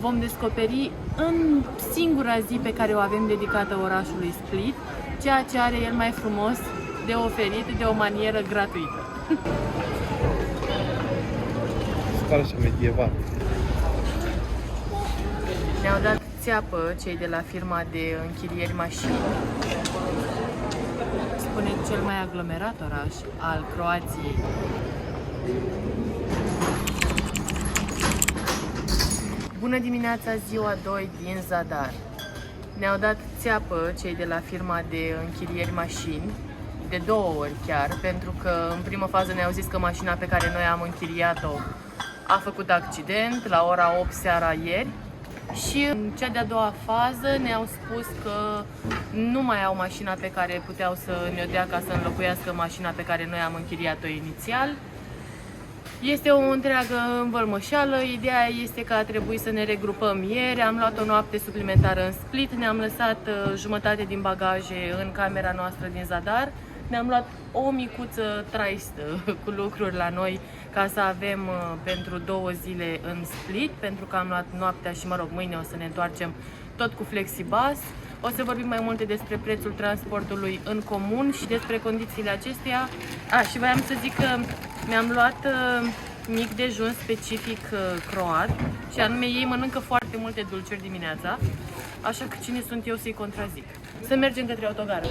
vom descoperi în singura zi pe care o avem dedicată orașului Split, ceea ce are el mai frumos de oferit de o manieră gratuită. Star așa medieval. Ne-au dat țeapă cei de la firma de închirieri mașini. Spune cel mai aglomerat oraș al Croației. Bună dimineața, ziua 2 din Zadar. Ne-au dat țeapă cei de la firma de închirieri mașini, de 2 ori chiar, pentru că în primă fază ne-au zis că mașina pe care noi am închiriat-o a făcut accident la ora 8 seara ieri. Și în cea de-a doua fază ne-au spus că nu mai au mașina pe care puteau să ne-o dea ca să înlocuiască mașina pe care noi am închiriat-o inițial. Este o întreagă învălmășeală. Ideea este că a trebuit să ne regrupăm ieri. Am luat o noapte suplimentară în Split, ne-am lăsat jumătate din bagaje în camera noastră din Zadar. Ne-am luat o micuță traistă cu lucruri la noi ca să avem pentru 2 zile în Split, pentru că am luat noaptea și, mă rog, mâine o să ne întoarcem tot cu FlexiBus. O să vorbim mai multe despre prețul transportului în comun și despre condițiile acesteia. Și voiam să zic că mi-am luat mic dejun specific croat și anume ei mănâncă foarte multe dulciuri dimineața, așa că cine sunt eu să-i contrazic? Să mergem către autogară.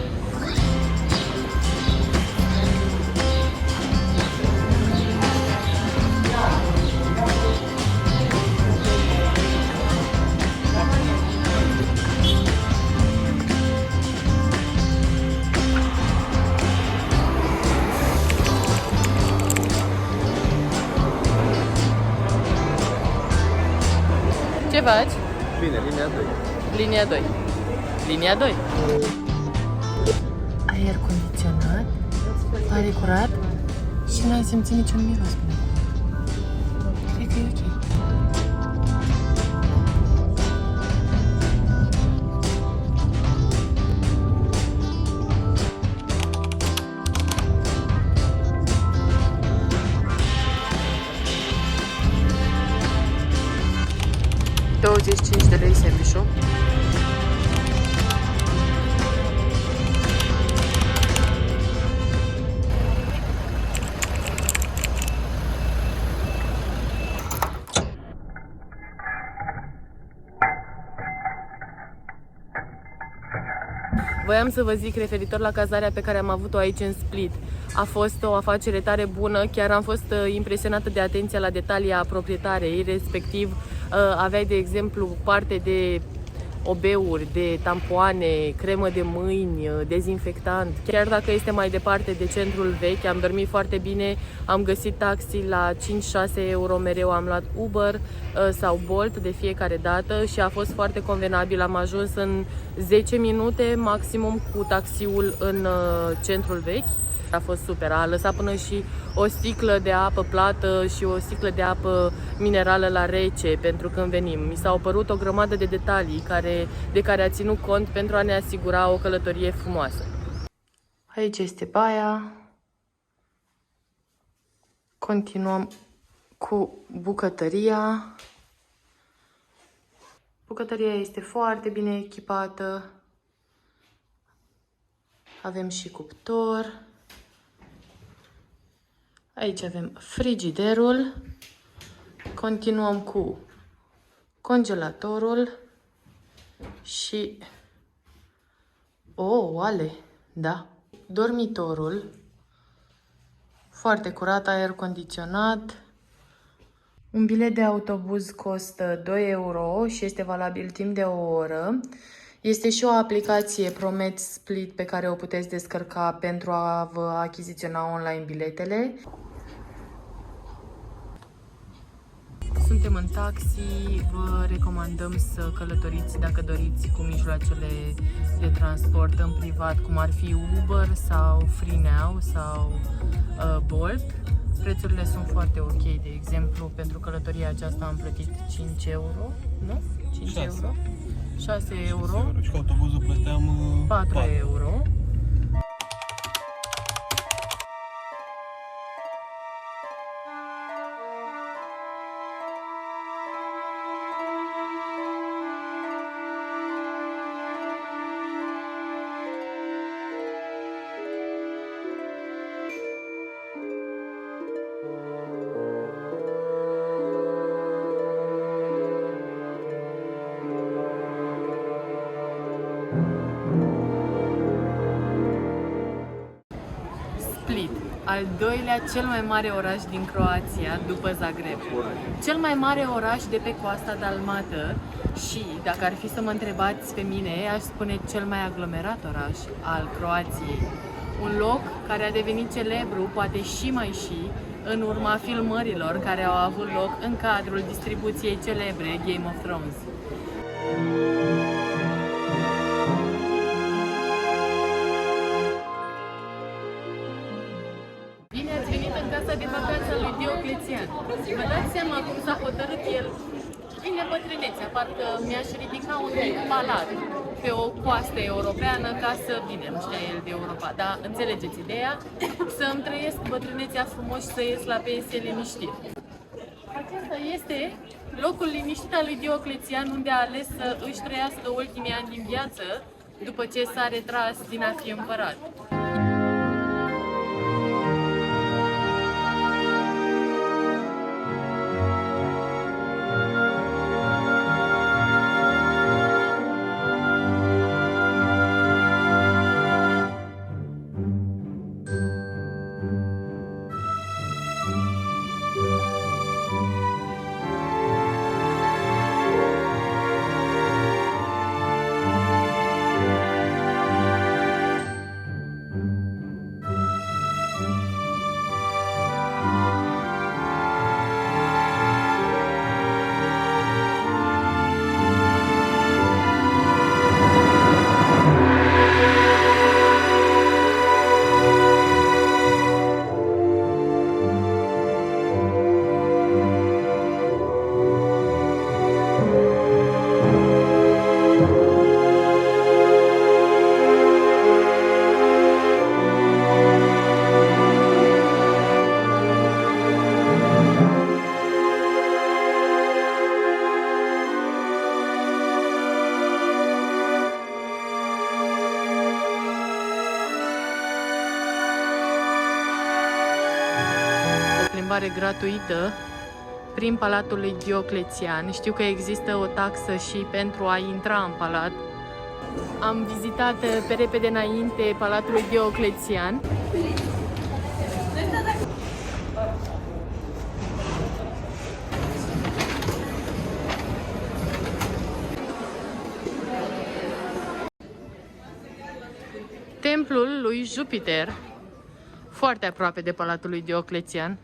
Ce faci? Bine, linia 2. Linia 2. Linia 2. Aer condiționat, pare curat și n-ai simțit niciun miros. Cred că e ok. $25 sandwich-ul. Voiam să vă zic referitor la cazarea pe care am avut-o aici în Split. A fost o afacere tare bună, chiar am fost impresionată de atenția la detalii a proprietarei, respectiv aveai, de exemplu, parte de obeuri, de tampoane, cremă de mâini, dezinfectant. Chiar dacă este mai departe de centrul vechi, am dormit foarte bine, am găsit taxi la 5-6 euro mereu, am luat Uber sau Bolt de fiecare dată și a fost foarte convenabil. Am ajuns în 10 minute maximum cu taxiul în centrul vechi. A fost super, a lăsat până și o sticlă de apă plată și o sticlă de apă minerală la rece pentru când venim. Mi s-au părut o grămadă de detalii de care a ținut cont pentru a ne asigura o călătorie frumoasă. Aici este baia. Continuăm cu bucătăria. Bucătăria este foarte bine echipată. Avem și cuptor. Aici avem frigiderul. Continuăm cu congelatorul și oale, da, dormitorul. Foarte curat, aer condiționat. Un bilet de autobuz costă 2 euro și este valabil timp de o oră. Este și o aplicație Promet Split pe care o puteți descărca pentru a vă achiziționa online biletele. Suntem în taxi, vă recomandăm să călătoriți dacă doriți cu mijloacele de transport în privat, cum ar fi Uber sau FreeNow sau Bolt. Prețurile sunt foarte ok, de exemplu, pentru călătoria aceasta am plătit 5 euro, nu? 5 6. Euro? 6 euro. Și cu autobuzul plăteam 4 euro. al doilea cel mai mare oraș din Croația, după Zagreb. Cel mai mare oraș de pe coasta dalmată și, dacă ar fi să mă întrebați pe mine, aș spune cel mai aglomerat oraș al Croației. Un loc care a devenit celebru, poate și mai și, în urma filmărilor care au avut loc în cadrul distribuției celebre Game of Thrones. Bine ați venit în casa de vacanță a lui Dioclețian. Vă dați seama cum s-a hotărât el, prin nebătrânețe, parcă mi-aș ridica un mic palat pe o coastă europeană ca să, bine, nu știa el de Europa, dar înțelegeți ideea, să îmi trăiesc bătrânețea frumos și să ies la pensie liniștit. Acesta este locul liniștit al lui Dioclețian, unde a ales să își trăiască ultimii ani din viață după ce s-a retras din a fi împărat. Plimbare gratuită prin Palatul lui Dioclețian. Știu că există o taxă și pentru a intra în palat. Am vizitat pe repede înainte Palatul lui Dioclețian. Templul lui Jupiter, foarte aproape de Palatul lui Dioclețian.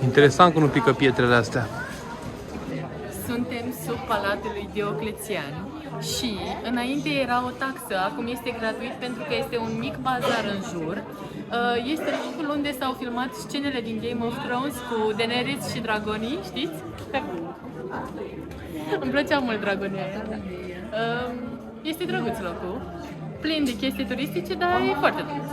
Interesant că nu pică pietrele astea. Suntem sub Palatul lui Dioclețian și înainte era o taxă, acum este gratuit pentru că este un mic bazar în jur. Este locul unde s-au filmat scenele din Game of Thrones cu Daenerys și dragonii, știți? Îmi plăcea mult dragonia. Este drăguț locul, plin de chestii turistice, dar e foarte drăguț.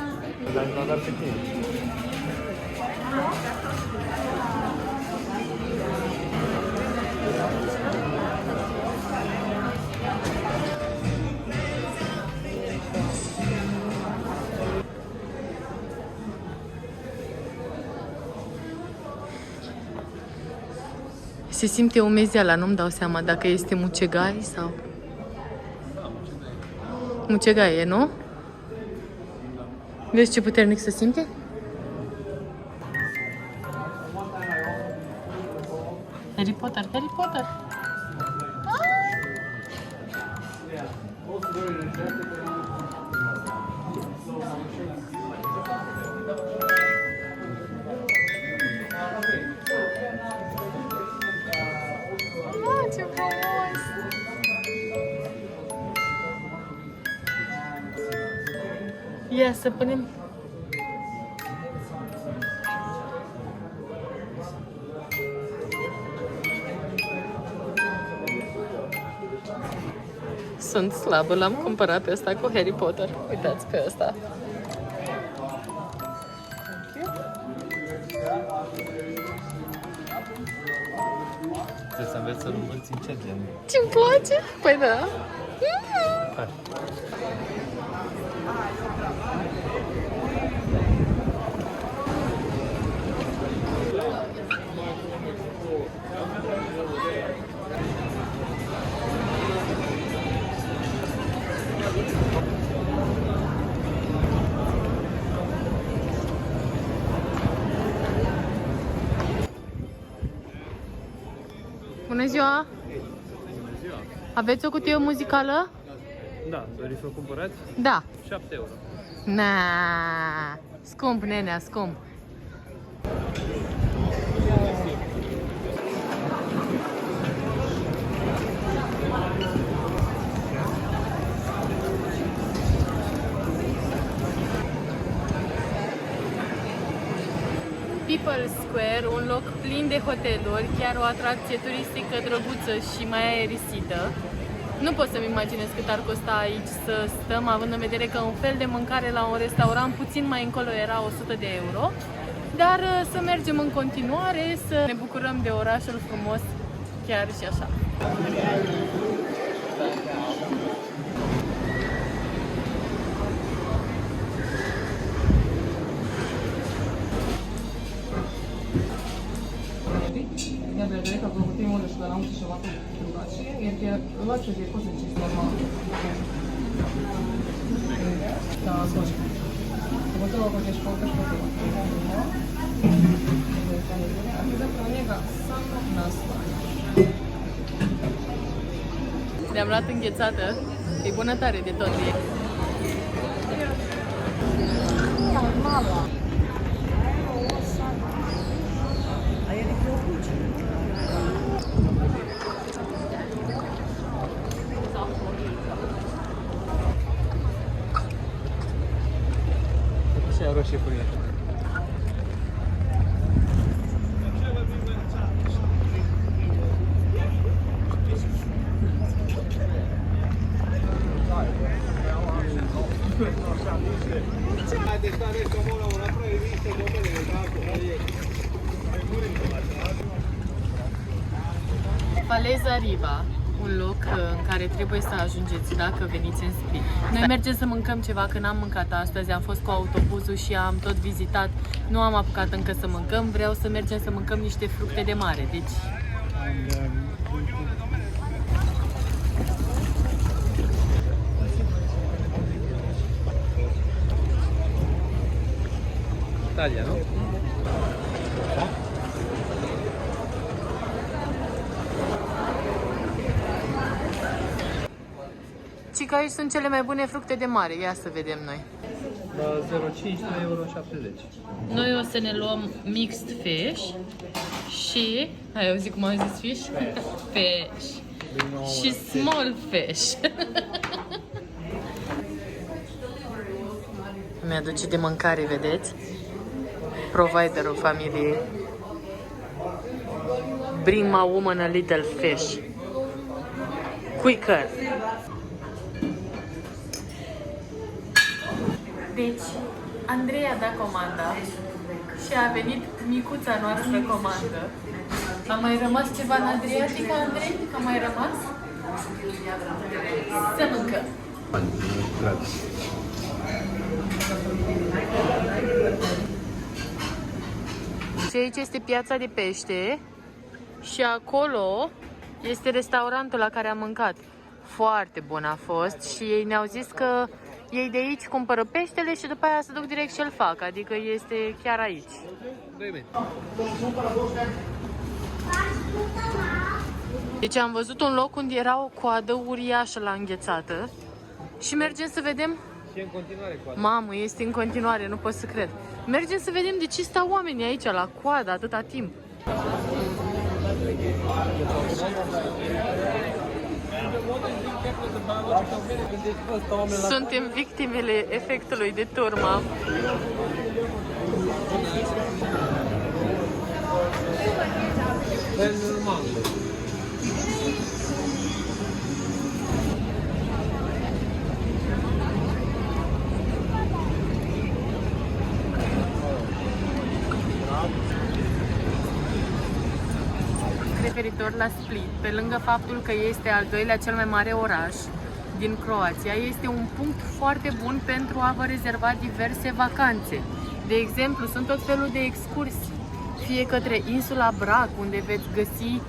Se simte umezeala, nu-mi dau seama dacă este mucegai sau... Mucegai e, nu? Vezi ce puternic se simte? Harry Potter, Harry Potter! Ce frumos! Ia să punem... Sunt slabă, l-am cumpărat pe ăsta cu Harry Potter. Uitați pe ăsta. Trebuie să înveți să îți încet de Ce-mi place? Păi da. Hai. Bună ziua! Aveți o cutie muzicală? Da, doriți să o cumpărați? Da. 7 euro. Na, scump, nenea, scump. People Square, un loc plin de hoteluri, chiar o atracție turistică drăguță și mai aerisită. Nu pot să-mi imaginez cât ar costa aici să stăm, având în vedere că un fel de mâncare la un restaurant puțin mai încolo era 100 de euro. Dar să mergem în continuare, să ne bucurăm de orașul frumos, chiar și așa. Ja bih rekao kako ti možeš da naučiš ovako drugačije, jer ti je lakše ti je postići normalno. Da, složim. Pogotovo ako ćeš pokaš pogotovo. A ti zapravo njega samo naslanjaš. Ne-am luat înghețată, e bună tare de tot. Și roșie cu ea. Faleza Riva, un loc în care trebuie să ajungeți dacă veniți în Split. Noi mergem să mâncăm ceva, că n-am mâncat astăzi, am fost cu autobuzul și am tot vizitat. Nu am apucat încă să mâncăm, vreau să mergem să mâncăm niște fructe de mare, deci... Italia, nu? Și că aici sunt cele mai bune fructe de mare, ia să vedem noi. La 0,5, 3,70 euro. Noi o să ne luăm mixed fish și... Ai auzit cum am zis fish? Fish. Și small fish. Mi-aduce de mâncare, vedeți? Providerul familiei. Bring my woman a little fish. Quicker. Deci, Andrei a dat comanda și a venit micuța noastră comandă. A mai rămas ceva în Adriatica, Andrei? A mai rămas? Să mâncăm! Și aici este piața de pește și acolo este restaurantul la care am mâncat. Foarte bun a fost și ei ne-au zis că ei de aici cumpără peștele și după aia se duc direct și îl fac, adică este chiar aici. Deci am văzut un loc unde era o coadă uriașă la înghețată și mergem să vedem. Și în continuare coadă. Mamă, este în continuare, nu pot să cred. Mergem să vedem de ce stau oamenii aici la coadă atâta timp. Suntem victimele efectului de turmă. Referitor referitor la Split, pe lângă faptul că este al doilea cel mai mare oraș din Croația, este un punct foarte bun pentru a vă rezerva diverse vacanțe. De exemplu, sunt tot felul de excursii, fie către insula Brac, unde veți găsi,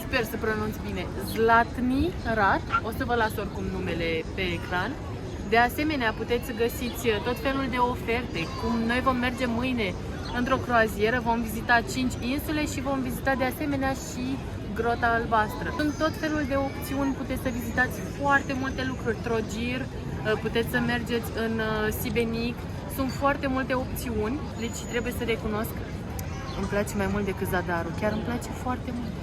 sper să pronunț bine, Zlatni Rat, o să vă las oricum numele pe ecran. De asemenea, puteți să găsiți tot felul de oferte, cum noi vom merge mâine într-o croazieră, vom vizita 5 insule și vom vizita de asemenea și Grota Albastră. Sunt tot felul de opțiuni, puteți să vizitați foarte multe lucruri, Trogir, puteți să mergeți în Sibenic, sunt foarte multe opțiuni, deci trebuie să recunosc, îmi place mai mult decât Zadarul, chiar îmi place foarte mult.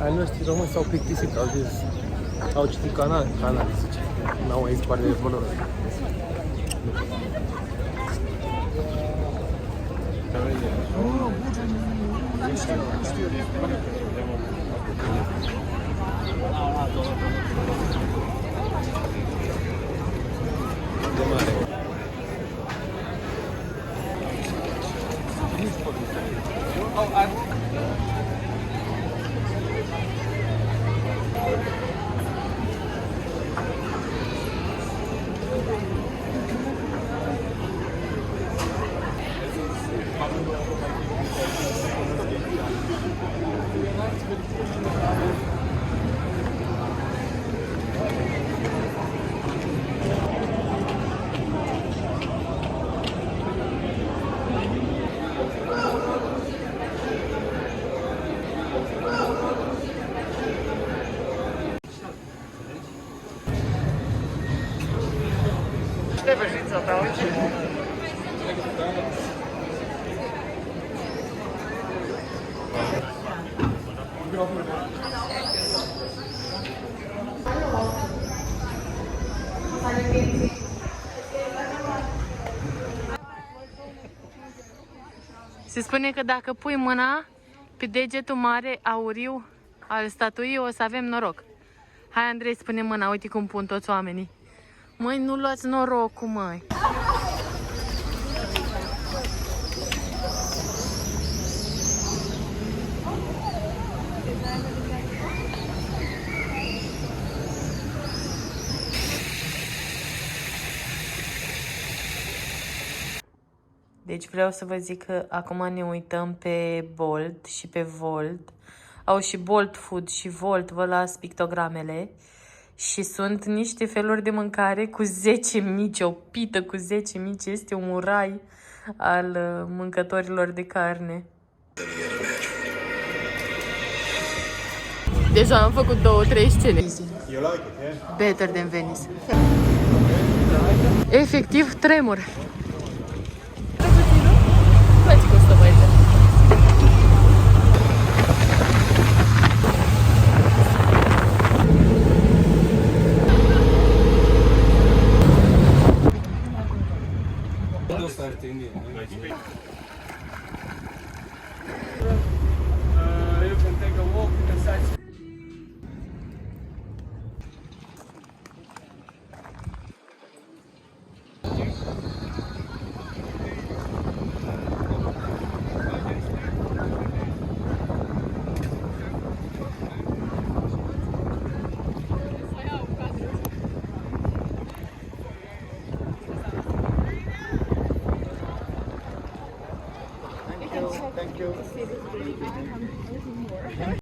Ai noștri români s-au plictisit, au zis, au citit canale, zice. N-au mai zis parte de valori. De mare. Se spune că dacă pui mâna pe degetul mare auriu al statuii, o să avem noroc. Hai, Andrei, spune mâna, uite cum pun toți oamenii. Măi, nu luați norocul, măi. Deci vreau să vă zic că acum ne uităm pe Bolt și pe Volt. Au și Bolt Food și Volt, vă las pictogramele. Și sunt niște feluri de mâncare cu 10 mici, o pită cu 10 mici. Este un rai al mâncătorilor de carne. Deja am făcut 2-3 scene. Better than Venice. Efectiv tremur. Place cum stă mai tare. You can take a walk in the side. Thank you.